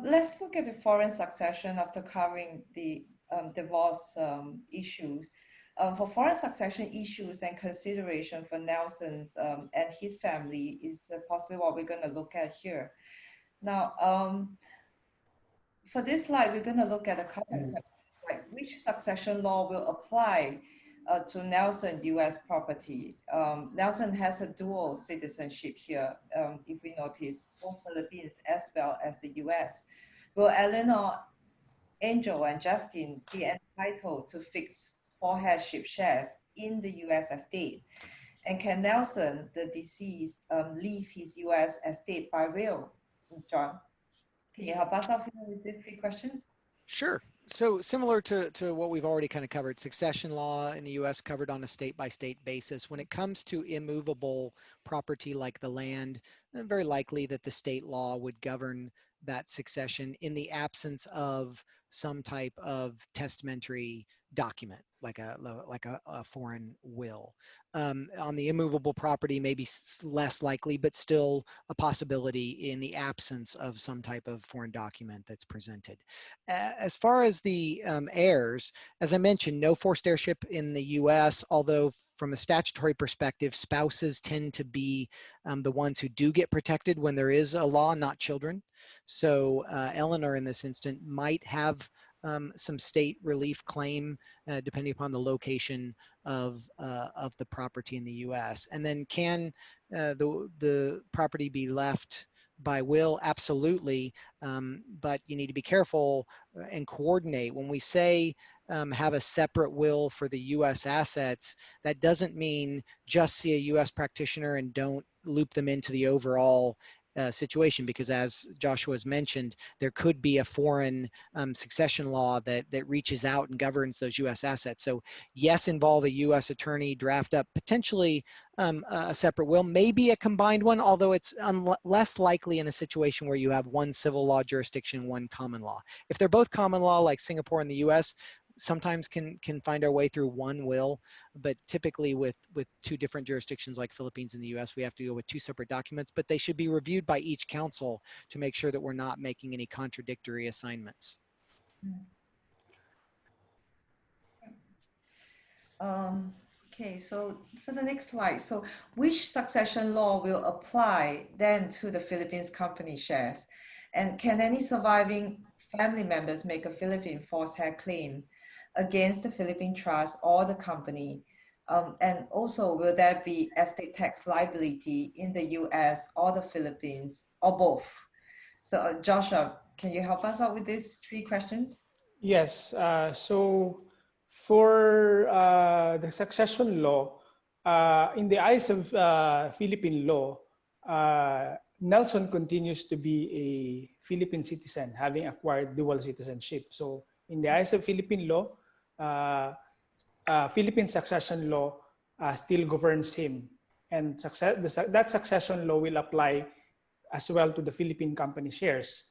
Let's look at the foreign succession after covering the divorce issues. For foreign succession issues and consideration for Nelson's and his family is possibly what we're going to look at here. Now, for this slide, we're going to look at a couple of questions, like which succession law will apply to Nelson U.S. property. Nelson has a dual citizenship here, if we notice, both Philippines as well as the U.S. Will Eleanor, Angel, and Justin be entitled to fixed foreheadship shares in the U.S. estate? And can Nelson, the deceased, leave his U.S. estate by will? John, can you help us out with these three questions? Sure. So similar to what we've already kind of covered, succession law in the US covered on a state-by-state basis. When it comes to immovable property like the land, very likely that the state law would govern that succession in the absence of some type of testamentary document, like a foreign will. On the immovable property, maybe less likely, but still a possibility in the absence of some type of foreign document that's presented. As far as the heirs, as I mentioned, no forced heirship in the US, although from a statutory perspective, spouses tend to be the ones who do get protected when there is a law, not children. So Eleanor in this instant might have some state relief claim depending upon the location of the property in the US. And then can the property be left by will? Absolutely, but you need to be careful and coordinate. When we say have a separate will for the US assets, that doesn't mean just see a US practitioner and don't loop them into the overall situation, because as Joshua has mentioned, there could be a foreign succession law that reaches out and governs those US assets. So yes, involve a US attorney, draft up potentially a separate will, maybe a combined one, although it's less likely in a situation where you have one civil law jurisdiction, one common law. If they're both common law like Singapore and the US, sometimes can find our way through one will, but typically with two different jurisdictions like Philippines and the US, we have to go with two separate documents, but they should be reviewed by each council to make sure that we're not making any contradictory assignments. Okay, so for the next slide, so which succession law will apply then to the Philippines company shares? And can any surviving family members make a Philippine forced hair claim against the Philippine trust or the company? And also, will there be estate tax liability in the US or the Philippines or both? So Joshua, can you help us out with these three questions? Yes. So for the succession law, in the eyes of Philippine law, Nelson continues to be a Philippine citizen, having acquired dual citizenship. So in the eyes of Philippine law, Philippine succession law still governs him. And that succession law will apply as well to the Philippine company shares.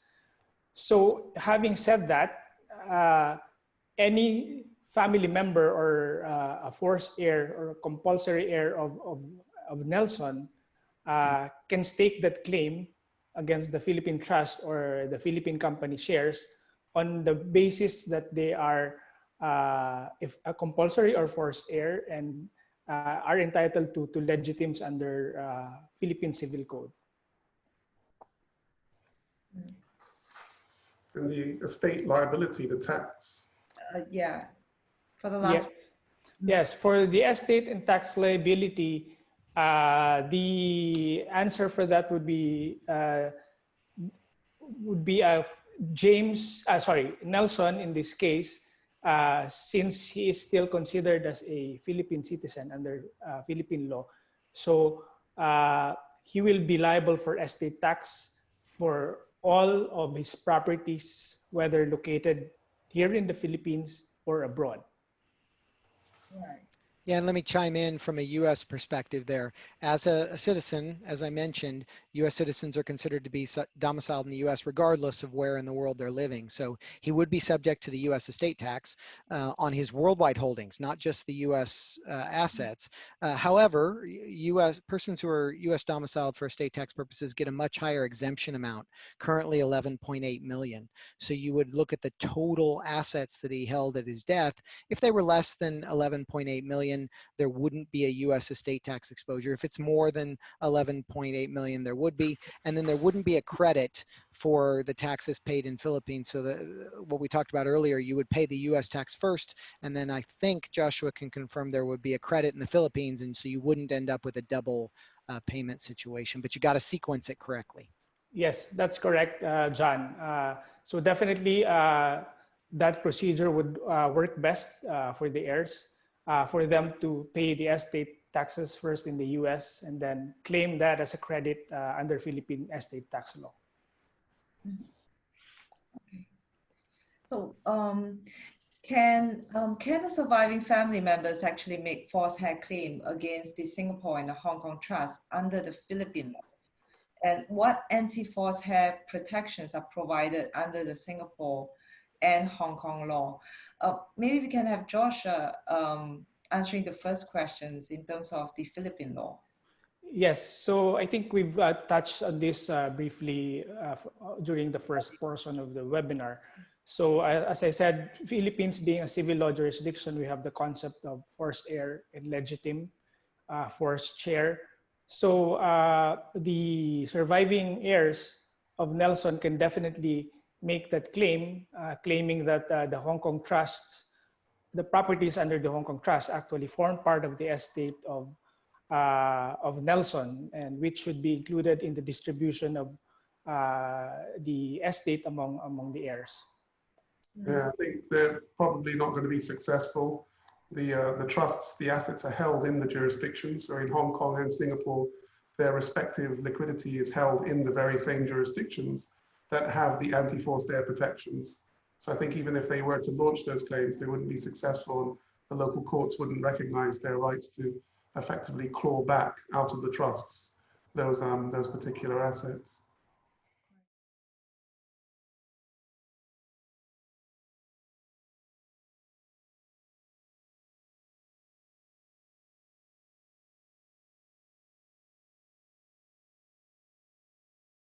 So having said that, any family member or a forced heir or compulsory heir of Nelson can stake that claim against the Philippine Trust or the Philippine company shares on the basis that they are if a compulsory or forced heir and are entitled to legitimes under Philippine Civil Code. And the estate liability, the tax. Yeah, for the last. Yes, for the estate and tax liability, the answer for that would be Nelson in this case, since he is still considered as a Philippine citizen under Philippine law. So he will be liable for estate tax for all of his properties, whether located here in the Philippines or abroad. Right. Yeah, and let me chime in from a U.S. perspective there. As a citizen, as I mentioned, U.S. citizens are considered to be domiciled in the U.S. regardless of where in the world they're living. So he would be subject to the U.S. estate tax on his worldwide holdings, not just the U.S. Assets. However, U.S. persons who are U.S. domiciled for estate tax purposes get a much higher exemption amount, currently 11.8 million. So you would look at the total assets that he held at his death. If they were less than 11.8 million, there wouldn't be a U.S. estate tax exposure. If it's more than 11.8 million, there would be, and then there wouldn't be a credit for the taxes paid in Philippines. So what we talked about earlier, you would pay the U.S. tax first, and then I think Joshua can confirm there would be a credit in the Philippines, and so you wouldn't end up with a double payment situation, but you got to sequence it correctly. Yes, that's correct, John. So definitely that procedure would work best for the heirs, for them to pay the estate taxes first in the US and then claim that as a credit under Philippine estate tax law. Okay. So can the surviving family members actually make false heir claim against the Singapore and the Hong Kong trust under the Philippine law? And what anti-false heir protections are provided under the Singapore and Hong Kong law? Maybe we can have Josh answering the first questions in terms of the Philippine law. Yes, so I think we've touched on this briefly during the first portion of the webinar. So as I said, Philippines being a civil law jurisdiction, we have the concept of forced heir and legitim forced share. So the surviving heirs of Nelson can definitely make that claim, claiming that the Hong Kong trusts, the properties under the Hong Kong trust actually form part of the estate of Nelson, and which should be included in the distribution of the estate among the heirs. Yeah, I think they're probably not going to be successful. The trusts, the assets are held in the jurisdictions. So in Hong Kong and Singapore, their respective liquidity is held in the very same jurisdictions that have the anti-forced heir protections. So I think even if they were to launch those claims, they wouldn't be successful, and the local courts wouldn't recognize their rights to effectively claw back out of the trusts those particular assets.